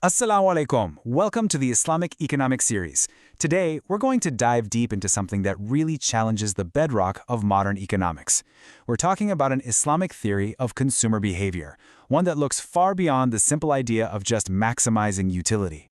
Assalamu alaikum. Welcome to the Islamic Economic Series. Today, we're going to dive deep into something that really challenges the bedrock of modern economics. We're talking about an Islamic theory of consumer behavior, one that looks far beyond the simple idea of just maximizing utility.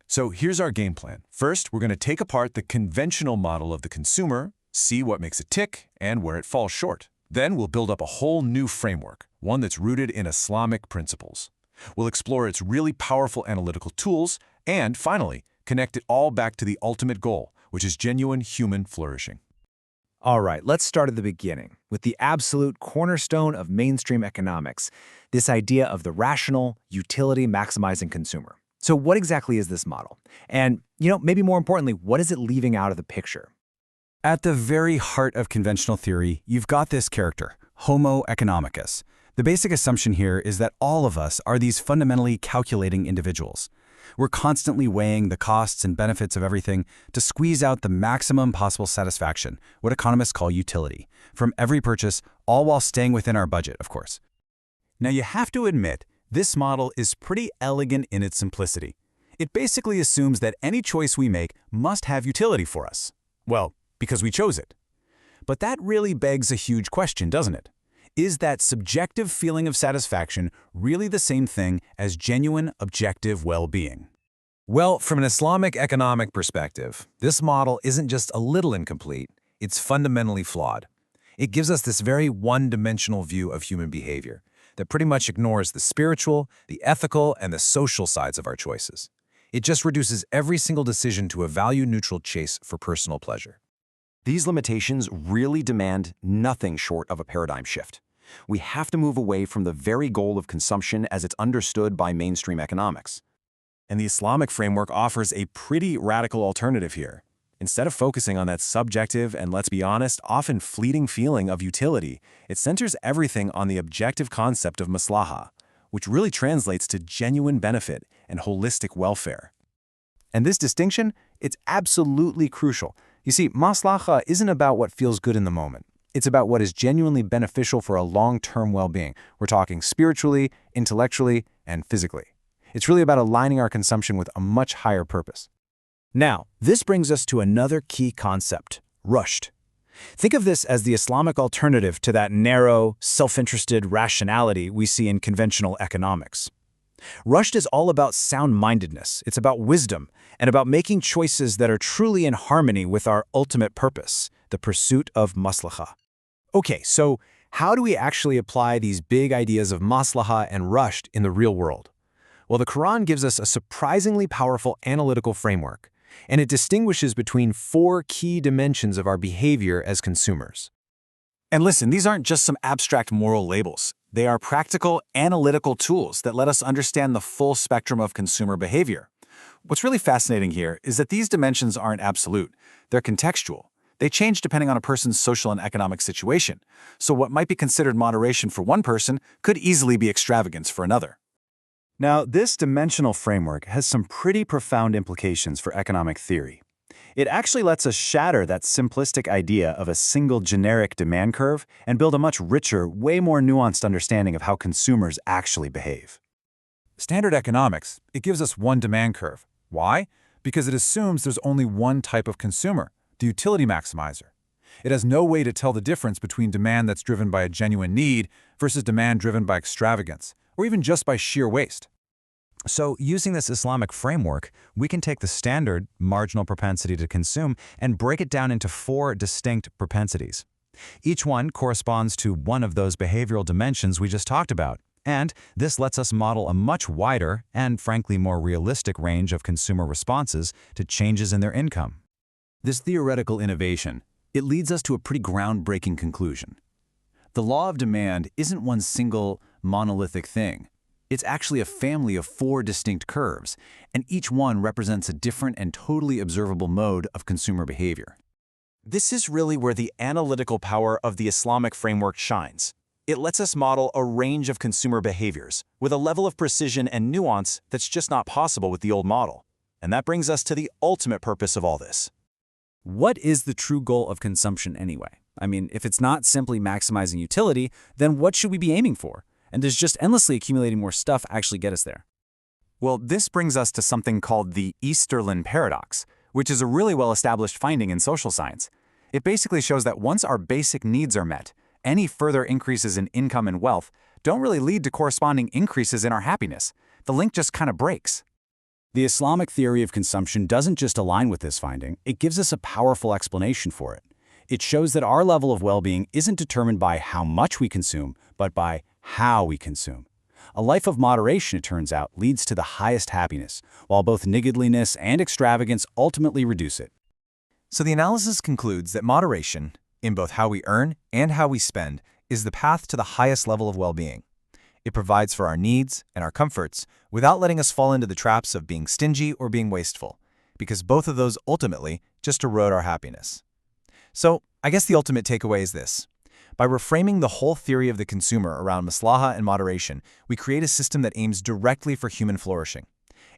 So here's our game plan. First, we're going to take apart the conventional model of the consumer, see what makes it tick and where it falls short. Then we'll build up a whole new framework, one that's rooted in Islamic principles. We'll explore its really powerful analytical tools, and finally, connect it all back to the ultimate goal, which is genuine human flourishing. All right, let's start at the beginning, with the absolute cornerstone of mainstream economics, this idea of the rational, utility-maximizing consumer. So what exactly is this model? And, maybe more importantly, what is it leaving out of the picture? At the very heart of conventional theory, you've got this character, Homo Economicus. The basic assumption here is that all of us are these fundamentally calculating individuals. We're constantly weighing the costs and benefits of everything to squeeze out the maximum possible satisfaction, what economists call utility, from every purchase, all while staying within our budget, of course. Now, you have to admit, this model is pretty elegant in its simplicity. It basically assumes that any choice we make must have utility for us. Well, because we chose it. But that really begs a huge question, doesn't it? Is that subjective feeling of satisfaction really the same thing as genuine, objective well-being? Well, from an Islamic economic perspective, this model isn't just a little incomplete, it's fundamentally flawed. It gives us this very one-dimensional view of human behavior that pretty much ignores the spiritual, the ethical, and the social sides of our choices. It just reduces every single decision to a value-neutral chase for personal pleasure. These limitations really demand nothing short of a paradigm shift. We have to move away from the very goal of consumption as it's understood by mainstream economics. And the Islamic framework offers a pretty radical alternative here. Instead of focusing on that subjective and, let's be honest, often fleeting feeling of utility, it centers everything on the objective concept of Maslahah, which really translates to genuine benefit and holistic welfare. And this distinction, it's absolutely crucial. You see, Maslahah isn't about what feels good in the moment. It's about what is genuinely beneficial for a long-term well-being. We're talking spiritually, intellectually, and physically. It's really about aligning our consumption with a much higher purpose. Now, this brings us to another key concept, rushed. Think of this as the Islamic alternative to that narrow, self-interested rationality we see in conventional economics. Rushed is all about sound-mindedness. It's about wisdom and about making choices that are truly in harmony with our ultimate purpose, the pursuit of maslahah. Okay, so how do we actually apply these big ideas of maslahah and rushed in the real world? Well, the Quran gives us a surprisingly powerful analytical framework, and it distinguishes between 4 key dimensions of our behavior as consumers. And listen, these aren't just some abstract moral labels. They are practical, analytical tools that let us understand the full spectrum of consumer behavior. What's really fascinating here is that these dimensions aren't absolute. They're contextual. They change depending on a person's social and economic situation. So what might be considered moderation for one person could easily be extravagance for another. Now, this dimensional framework has some pretty profound implications for economic theory. It actually lets us shatter that simplistic idea of a single generic demand curve and build a much richer, way more nuanced understanding of how consumers actually behave. Standard economics, it gives us one demand curve. Why? Because it assumes there's only one type of consumer, the utility maximizer. It has no way to tell the difference between demand that's driven by a genuine need versus demand driven by extravagance, or even just by sheer waste. So, using this Islamic framework, we can take the standard marginal propensity to consume and break it down into 4 distinct propensities. Each one corresponds to one of those behavioral dimensions we just talked about, and this lets us model a much wider and, frankly, more realistic range of consumer responses to changes in their income. This theoretical innovation, it leads us to a pretty groundbreaking conclusion. The law of demand isn't one single monolithic thing. It's actually a family of 4 distinct curves, and each one represents a different and totally observable mode of consumer behavior. This is really where the analytical power of the Islamic framework shines. It lets us model a range of consumer behaviors with a level of precision and nuance that's just not possible with the old model. And that brings us to the ultimate purpose of all this. What is the true goal of consumption anyway? I mean, if it's not simply maximizing utility, then what should we be aiming for? And does just endlessly accumulating more stuff actually get us there? Well, this brings us to something called the Easterlin paradox, which is a really well-established finding in social science. It basically shows that once our basic needs are met, any further increases in income and wealth don't really lead to corresponding increases in our happiness. The link just kind of breaks. The Islamic theory of consumption doesn't just align with this finding, it gives us a powerful explanation for it. It shows that our level of well-being isn't determined by how much we consume, but by how we consume. A life of moderation, it turns out, leads to the highest happiness, while both niggardliness and extravagance ultimately reduce it. So the analysis concludes that moderation, in both how we earn and how we spend, is the path to the highest level of well-being. It provides for our needs and our comforts without letting us fall into the traps of being stingy or being wasteful, because both of those ultimately just erode our happiness. So I guess the ultimate takeaway is this. By reframing the whole theory of the consumer around maslahah and moderation, we create a system that aims directly for human flourishing.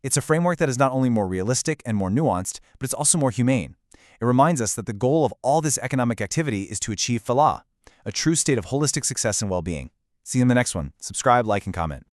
It's a framework that is not only more realistic and more nuanced, but it's also more humane. It reminds us that the goal of all this economic activity is to achieve Falah, a true state of holistic success and well-being. See you in the next one. Subscribe, like, and comment.